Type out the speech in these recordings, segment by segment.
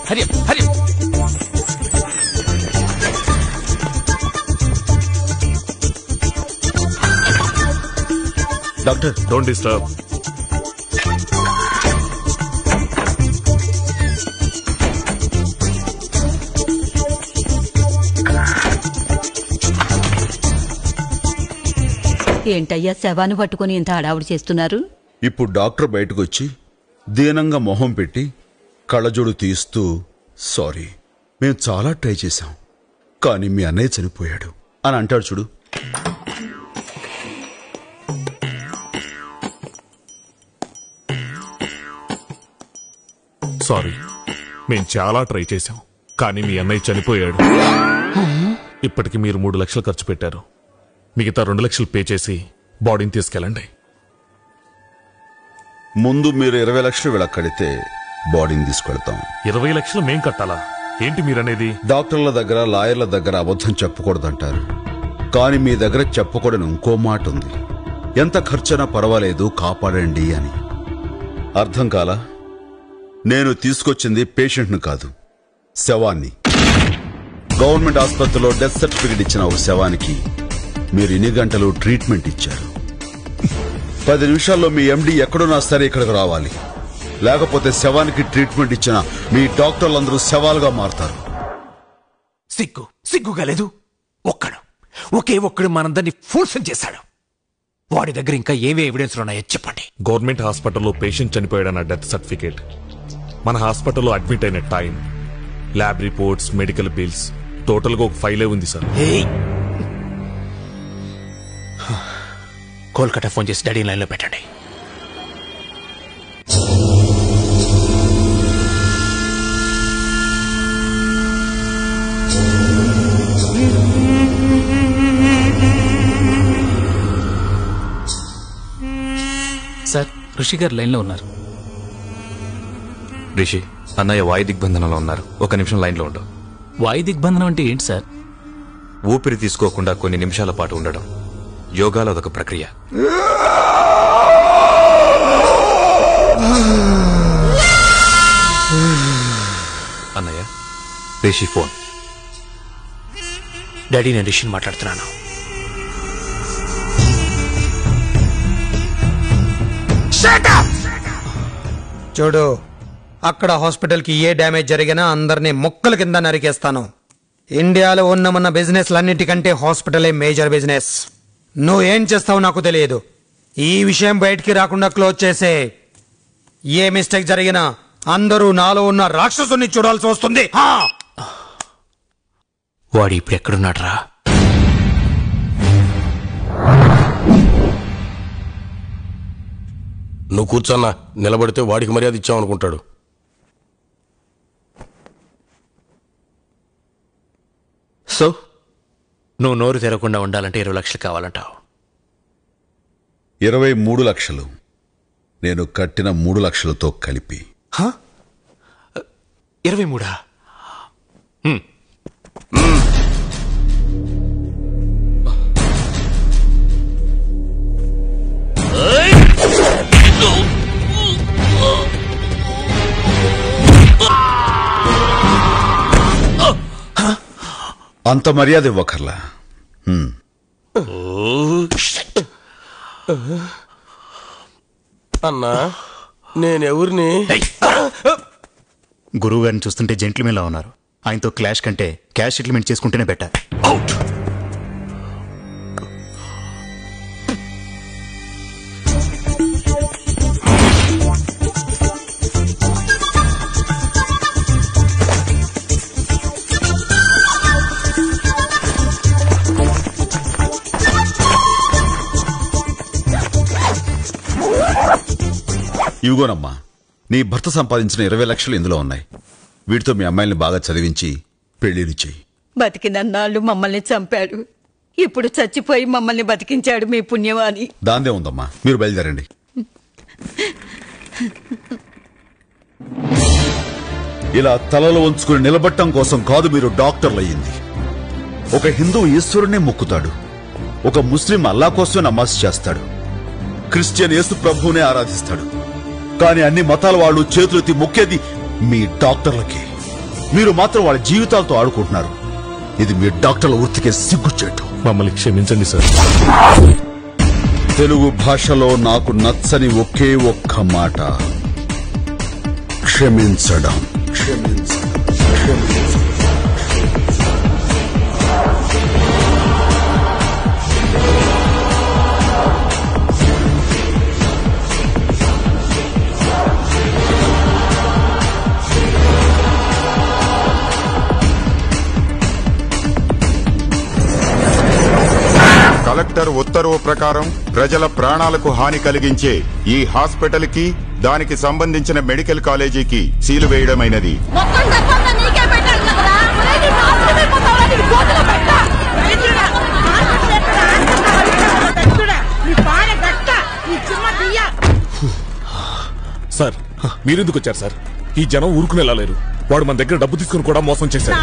Hari Hari. Doctor don't disturb. ఏంటయ్యా శవాన్ని పట్టుకుని ఇంత హడావుడి చేస్తున్నారు? ఇప్పుడు డాక్టర్ బయటకు వచ్చి దీనంగా మొహం పెట్టి కళ్ళజోడు తీస్తూ, సారీ మేము చాలా ట్రై చేశాం కానీ మీ అన్నయ్య చనిపోయాడు అని అంటాడు చూడు. సారీ, మేము చాలా ట్రై చేశాం కానీ మీ అన్నయ్య చనిపోయాడు. ఇప్పటికి మీరు 3 లక్షలు ఖర్చు పెట్టారు. మిగతా 2 లక్షలు పే చేసి బాడీని తీసుకెళ్ళండి. ముందు మీరు 20 లక్షలు వీళ్ళ కడితే బాడీని తీసుకెళ్తాం. 20 లక్షలు మేం కట్టాలా? ఏంటి మీరనేది? డాక్టర్ల దగ్గర లాయర్ల దగ్గర అబద్ధం చెప్పకూడదంటారు కానీ మీ దగ్గర చెప్పకూడని ఇంకో మాట ఉంది, ఎంత ఖర్చైనా పర్వాలేదు కాపాడండి అని. అర్థం కాలా? నేను తీసుకొచ్చింది పేషెంట్ను కాదు, శవాన్ని. గవర్నమెంట్ ఆసుపత్రిలో డెత్ సర్టిఫికెట్ ఇచ్చిన ఒక శవానికి మీరు ఇన్ని గంటలు ట్రీట్మెంట్ ఇచ్చారు. 10 నిమిషాల్లో మీ ఎండి ఎక్కడున్నా సరే ఇక్కడికి రావాలి, లేకపోతే శవానికి ట్రీట్మెంట్ ఇచ్చిన మీ డాక్టర్లందరూ శవాలుగా మారతారు. సిగ్గుగా లేదు? ఒకే ఒక్కడు మనందరినీ ఫోర్సం చేశాడు. వాడి దగ్గర ఇంకా ఏవే ఎవిడెన్స్ ఉన్నాయో చెప్పండి. గవర్నమెంట్ హాస్పిటల్లో పేషెంట్ చనిపోయాడన్న డెత్ సర్టిఫికేట్, మన హాస్పిటల్లో అడ్మిట్ అయిన time, lab reports, medical bills, total గా ఒక ఫైలే ఉంది సార్. కోల్కతా ఫోన్ చేసి డాడీ లైన్లో పెట్టండి. సార్, ఋషి గారు లైన్లో ఉన్నారు. రిషి, అన్నయ్య వాయు దిగ్బంధనంలో ఉన్నారు. 1 నిమిషం లైన్లో ఉండు. వాయు దిగ్బంధనం అంటే ఏంటి సార్? ఊపిరి తీసుకోకుండా కొన్ని నిమిషాల పాటు ఉండడం. యోగాలో అదొక ప్రక్రియ. అన్నయ్య, రిషి ఫోన్. డాడీ, నేను రిషిని మాట్లాడుతున్నాను. చూడు, అక్కడ హాస్పిటల్కి ఏ డ్యామేజ్ జరిగినా అందరినీ మొక్కల కింద నరికేస్తాను. ఇండియాలో ఉన్న మన బిజినెస్లన్నిటికంటే హాస్పిటలే మేజర్ బిజినెస్. నువ్వేం చేస్తావు నాకు తెలియదు. ఈ విషయం బయటికి రాకుండా క్లోజ్ చేసే. ఏ మిస్టేక్ జరిగినా అందరూ నాలో ఉన్న రాక్షసుని చూడాల్సి వస్తుంది. వాడు ఇప్పుడు ఎక్కడున్నాడ్రా? నువ్వు కూర్చోన్నా, నిలబడితే వాడికి మర్యాద ఇచ్చావనుకుంటాడు. సో నువ్వు నోరు తెరవకుండా ఉండాలంటే 20 లక్షలు కావాలంటావు. 23 లక్షలు నేను కట్టిన 3 లక్షలతో కలిపి. 23? అంత మర్యాద ఇవ్వకర్లా. అన్నా, నేనెవరిని? గురువు గారిని చూస్తుంటే జెంట్లమెన్ లా ఉన్నారు. ఆయనతో క్లాష్ కంటే క్యాష్ సెటిల్మెంట్ చేసుకుంటేనే బెటర్. ఇవిగోనమ్మా, నీ భర్త సంపాదించిన 20 లక్షలు ఇందులో ఉన్నాయి. వీటితో మీ అమ్మాయిని బాగా చదివించి పెళ్లిని చెయ్యి. బతికినన్నాళ్ళు మమ్మల్ని చంపాడు, ఇప్పుడు చచ్చిపోయి మమ్మల్ని బతికించాడు మీ పుణ్యవాణి. దాందే ఉందమ్మా, మీరు బయలుదేరండి. ఇలా తలలో ఉంచుకుని నిలబట్టం కోసం కాదు మీరు డాక్టర్లు అయ్యింది. ఒక హిందూ ఈశ్వరుణ్ణి మొక్కుతాడు, ఒక ముస్లిం అల్లా కోసమే నమాజ్ చేస్తాడు, క్రిస్టియన్ యేసు ప్రభువునే ఆరాధిస్తాడు. కానీ అన్ని మతాల వాళ్ళు చేతులెత్తి మొక్కేది మీ డాక్టర్లకి. మీరు మాత్రం వాళ్ళ జీవితాలతో ఆడుకుంటున్నారు. ఇది మీ డాక్టర్ల వృత్తికే సిగ్గుచేటు. మమ్మల్ని క్షమించండి సార్. తెలుగు భాషలో నాకు నచ్చని ఒకే ఒక్క మాట క్షమించడం. కలెక్టర్ ఉత్తర్వు ప్రకారం ప్రజల ప్రాణాలకు హాని కలిగించే ఈ హాస్పిటల్ కి దానికి సంబంధించిన మెడికల్ కాలేజీకి సీలు వేయడమైనది. సార్ మీరెందుకు వచ్చారు సార్? ఈ జనం ఊరుకునేలా లేరు. వాడు మన దగ్గర డబ్బు తీసుకుని కూడా మోసం చేశారు.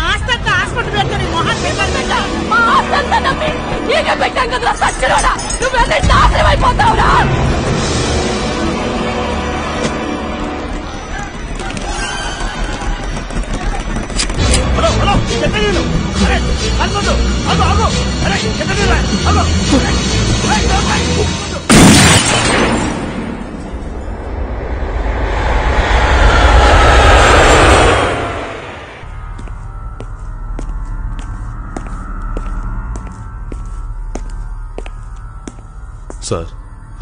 సార్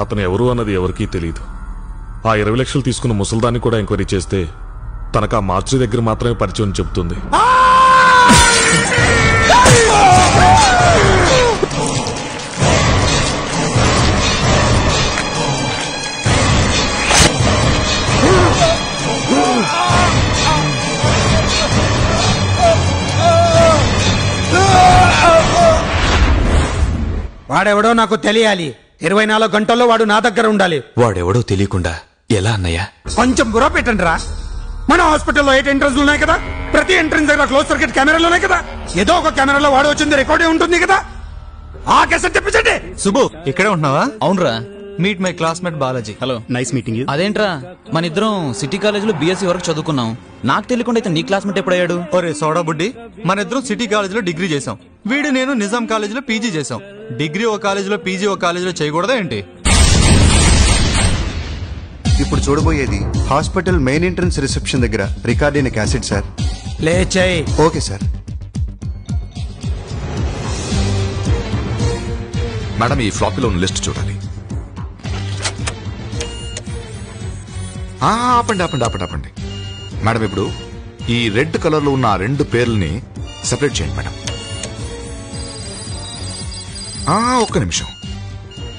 అతను ఎవరు అన్నది ఎవరికీ తెలియదు. ఆ 20 లక్షలు తీసుకున్న ముసల్దాన్ని కూడా ఎంక్వైరీ చేస్తే తనకు ఆ మార్చి దగ్గర మాత్రమే పరిచయం చెబుతుంది. వాడెవడో నాకు తెలియాలి. 24 గంటల్లో వాడు నా దగ్గర ఉండాలి. వాడెవడో తెలియకుండా ఎలా అన్నయ్యా? కొంచెం బుర్ర పెట్టండి రా. మన హాస్పిటల్లో 8 ఎంట్రన్స్ ఉన్నాయి కదా. ప్రతి ఎంట్రన్స్ దగ్గర క్లోజ్ సర్క్యూట్ కెమెరాలు ఉన్నాయి కదా. ఏదో ఒక కెమెరాలో వాడు వచ్చింది రికార్డే ఉంటుంది కదా. ఆ కేసు తెప్పించండి. సుబ్బు ఇక్కడే ఉంటున్నావా? అవునరా. Meet my classmate Balaji. Hello, nice meeting. అదేంట్రా, మన ఇద్దరం సిటీ కాలేజీలో బీఎస్సీ వరకు చదువుకున్నాం. నాకు తెలియకుండా అయితే నీ క్లాస్మేట్ ఎప్పుడయ్యాడు? ఒరే సోడా బుడ్డి, మన ఇద్దరం సిటీ కాలేజీలో డిగ్రీ చేసాం. వీడు నేను నిజాం కాలేజీలో పీజీ చేసాం. డిగ్రీ ఒక కాలేజీలో పీజీ ఒక కాలేజీలో చేయకూడదా ఏంటి? ఇప్పుడు చూడబోయేది హాస్పిటల్ మెయిన్ ఎంట్రన్స్ రిసెప్షన్ దగ్గర రికార్డ్ అయిన క్యాసెట్ సార్. లేచాయి. Okay sir. మేడం, ఈ ఫ్లాపీలో ఉన్న లిస్ట్ చూడాలి. ఆపండి ఆపండి ఆపండి ఆపండి మేడం, ఇప్పుడు ఈ రెడ్ కలర్ లో ఉన్న ఆ 2 పేర్లని సెపరేట్ చేయండి మేడం. ఒక్క నిమిషం.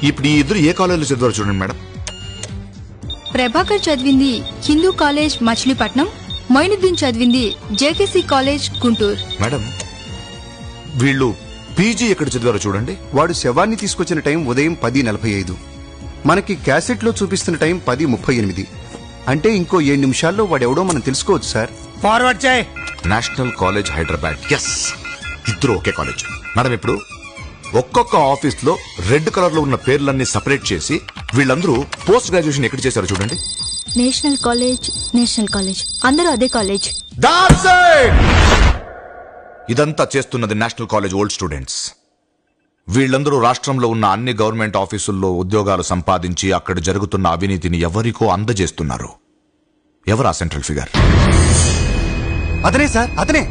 ఇప్పుడు ఈ ఇద్దరు ఏ కాలేజీలో చదివారో చూడండి మేడం. ప్రభాకర్ చదివింది హిందూ కాలేజ్ మచిలీపట్నం, మొయినుద్దీన్ చదివింది జేకేసీ కాలేజ్ గుంటూరు. మేడం, వీళ్ళు పీజీ ఎక్కడ చదివారో చూడండి. వాడు శవాన్ని తీసుకొచ్చిన టైం ఉదయం 10:45. మనకి క్యాసెట్ లో చూపిస్తున్న టైం 10:38. అంటే ఇంకో 7 నిమిషాల్లో వాడెవడో మనం తెలుసుకోవచ్చు సార్. ఫార్వర్డ్ చేయి. National college Hyderabad. ఎస్, ఇద్దరు ఒకే కాలేజ్. మేడం, ఇప్పుడు ఒక్కొక్క ఆఫీస్ లో రెడ్ కలర్ లో ఉన్న పేర్లన్నీ సెపరేట్ చేసి వీళ్ళందరూ పోస్ట్ గ్రాడ్యుయేషన్ ఎక్కడ చేశారో చూడండి. నేషనల్ కాలేజ్ అందరూ అదే కాలేజ్. ఇదంతా చేస్తున్నది నేషనల్ కాలేజ్ ఓల్డ్ స్టూడెంట్స్. వీళ్ళందరూ రాష్ట్రంలో ఉన్న అన్ని గవర్నమెంట్ ఆఫీసుల్లో ఉద్యోగాలు సంపాదించి అక్కడ జరుగుతున్న అవినీతిని ఎవరికో అందజేస్తున్నారు. ఎవరా సెంట్రల్ ఫిగర్? అతనే సార్, అతనే.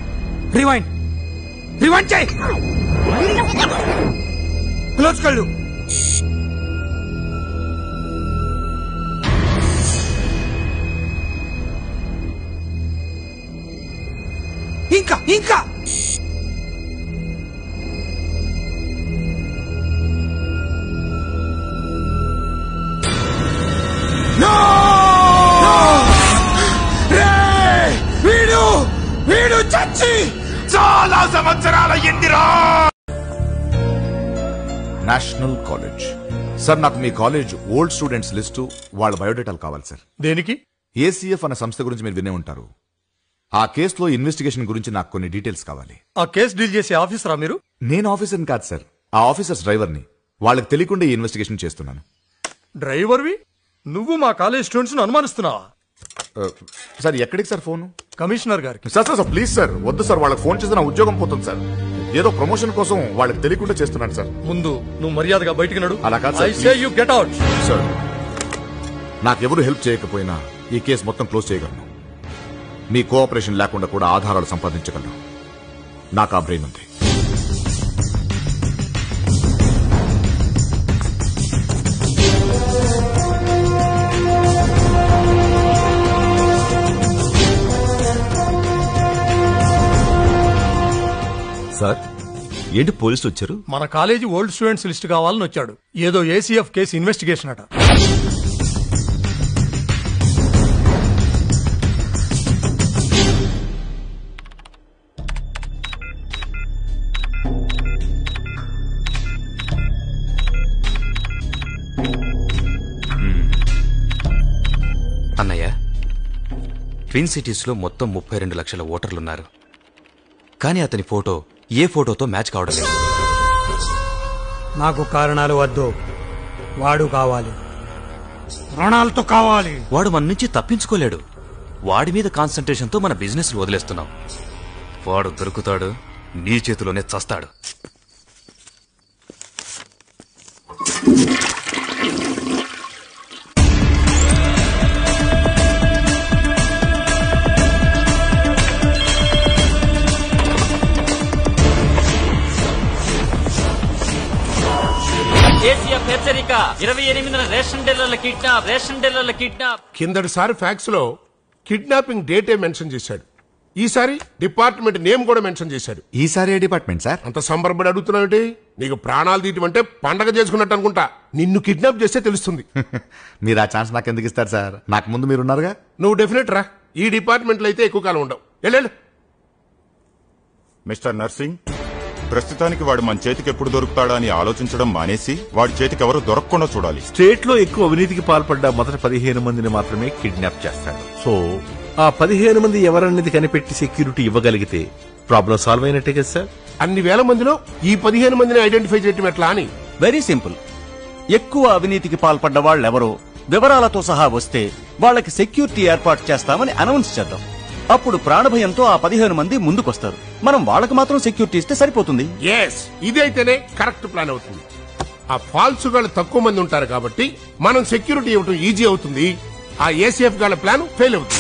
రివైండ్ చేయి. క్లోజ్ కళ్ళు. ఇంకా వీడు చచ్చి చాలా సంవత్సరాల ఎందిరా. National college. సార్, నాకు మీ కాలేజ్ ఓల్డ్ స్టూడెంట్స్ లిస్టు, వాళ్ళ బయోడేటాలు కావాలి సార్. దేనికి? ఏసీఎఫ్ అనే సంస్థ గురించి మీరు వినే ఉంటారు. ఆ కేసులో ఇన్వెస్టిగేషన్ గురించి నాకు కొన్ని డీటెయిల్స్ కావాలి. ఆ కేసు డీల్ చేసే ఆఫీసరా మీరు? నేను ఆఫీసర్ని కాదు సార్, ఆ ఆఫీసర్స్ డ్రైవర్ని. వాళ్ళకి తెలియకుండా ఈ ఇన్వెస్టిగేషన్ చేస్తున్నాను. డ్రైవర్వి? నువ్వు మా కాలేజ్ స్టూడెంట్స్ అనుమానిస్తున్నావా? సార్ ఎక్కడికి సార్ ఫోను? కమిషనర్ గారికి. Sir sir sir please sir వద్దు సార్, వాళ్ళకి ఫోన్ చేస్తే నా ఉద్యోగం పోతుంది సార్. ఏదో ప్రమోషన్ కోసం వాళ్ళకి తెలియకుండా చేస్తున్నాను సార్. ముందు నువ్వు మర్యాదగా బయటికి నడు. అలా కాదు sir. I say you get out. Sir నాకెవరు హెల్ప్ చేయకపోయినా ఈ కేసు మొత్తం క్లోజ్ చేయగలను. మీ కోఆపరేషన్ లేకుండా కూడా ఆధారాలు సంపాదించగలను. నాకు ఆ బ్రెయిన్ ఉంది. సార్ ఏంటి పోలీసులు వచ్చారు? మన కాలేజీ ఓల్డ్ స్టూడెంట్స్ లిస్ట్ కావాలని వచ్చాడు. ఏదో ఏసీఎఫ్ కేసు ఇన్వెస్టిగేషన్ అట. అన్నయ్య, ట్విన్ సిటీస్లో మొత్తం 32 లక్షల ఓటర్లున్నారు. కానీ అతని ఫోటో ఏ ఫోటోతో మ్యాచ్ కావడం లేదు. నాకు కారణాలు వద్దు, వాడు కావాలి, ప్రాణాలతో కావాలి. వాడు మన నుంచి తప్పించుకోలేడు. వాడి మీద కాన్సంట్రేషన్తో మన బిజినెస్ వదిలేస్తున్నాం. వాడు దొరుకుతాడు, నీ చేతిలోనే చస్తాడు. హెచ్చరిక, 28న రేషన్ డీలర్ల కిడ్నాప్. కిందటిసారి ఫ్యాక్స్ లో కిడ్నాపింగ్ డేటే మెన్షన్ చేశాడు. ఈసారి డిపార్ట్మెంట్ నేమ్ కూడా మెన్షన్ చేశాడు. ఈసారి ఏ డిపార్ట్మెంట్ సార్? అంత సంబరపడి అడుగుతున్నావు. నీకు ప్రాణాలు తీయటం అంటే పండగ చేసుకున్నట్టు అనుకుంటా. నిన్ను కిడ్నాప్ చేస్తే తెలుస్తుంది. మీరు ఆ ఛాన్స్ నాకు ఎందుకు ఇస్తారు సార్? నాకు ముందు మీరున్నారుగా. నువ్వు డెఫినెట్ రా. ఈ డిపార్ట్మెంట్ లో అయితే ఎక్కువ కాలం ఉండవు. వెళ్ళు. మిస్టర్ నర్సింగ్, ప్రస్తుతానికి వాడు మన చేతికి ఎప్పుడు దొరుకుతాడా అని ఆలోచించడం మానేసి వాడి చేతికి ఎవరు దొరకకుండా చూడాలి. స్టేట్ లో ఎక్కువ అవినీతికి పాల్పడ్డ మొదటి 15 మందిని మాత్రమే కిడ్నాప్ చేస్తాడు. సో ఆ 15 మంది ఎవరన్నది కనిపెట్టి సెక్యూరిటీ ఇవ్వగలిగితే ప్రాబ్లం సాల్వ్ అయినట్టే కదా సార్? అన్ని వేల మందిలో ఈ 15 మందిని ఐడెంటిఫై చేయటం ఎట్లా అని? Very simple. ఎక్కువ అవినీతికి పాల్పడ్డ వాళ్ళెవరో వివరాలతో సహా వస్తే వాళ్ళకి సెక్యూరిటీ ఏర్పాటు చేస్తామని అనౌన్స్ చేద్దాం. అప్పుడు ప్రాణభయంతో ఆ 15 మంది ముందుకొస్తారు. మనం వాళ్ళకి మాత్రం సెక్యూరిటీ ఇస్తే సరిపోతుంది. ఇదైతేనే కరెక్ట్ ప్లాన్ అవుతుంది. ఆ ఫాల్స్ గాళ్ళు తక్కువ మంది ఉంటారు కాబట్టి మనం సెక్యూరిటీ ఇవ్వటం ఈజీ అవుతుంది. ఆ ఏసీఎఫ్ గాళ్ళ ప్లాన్ ఫెయిల్ అవుతుంది.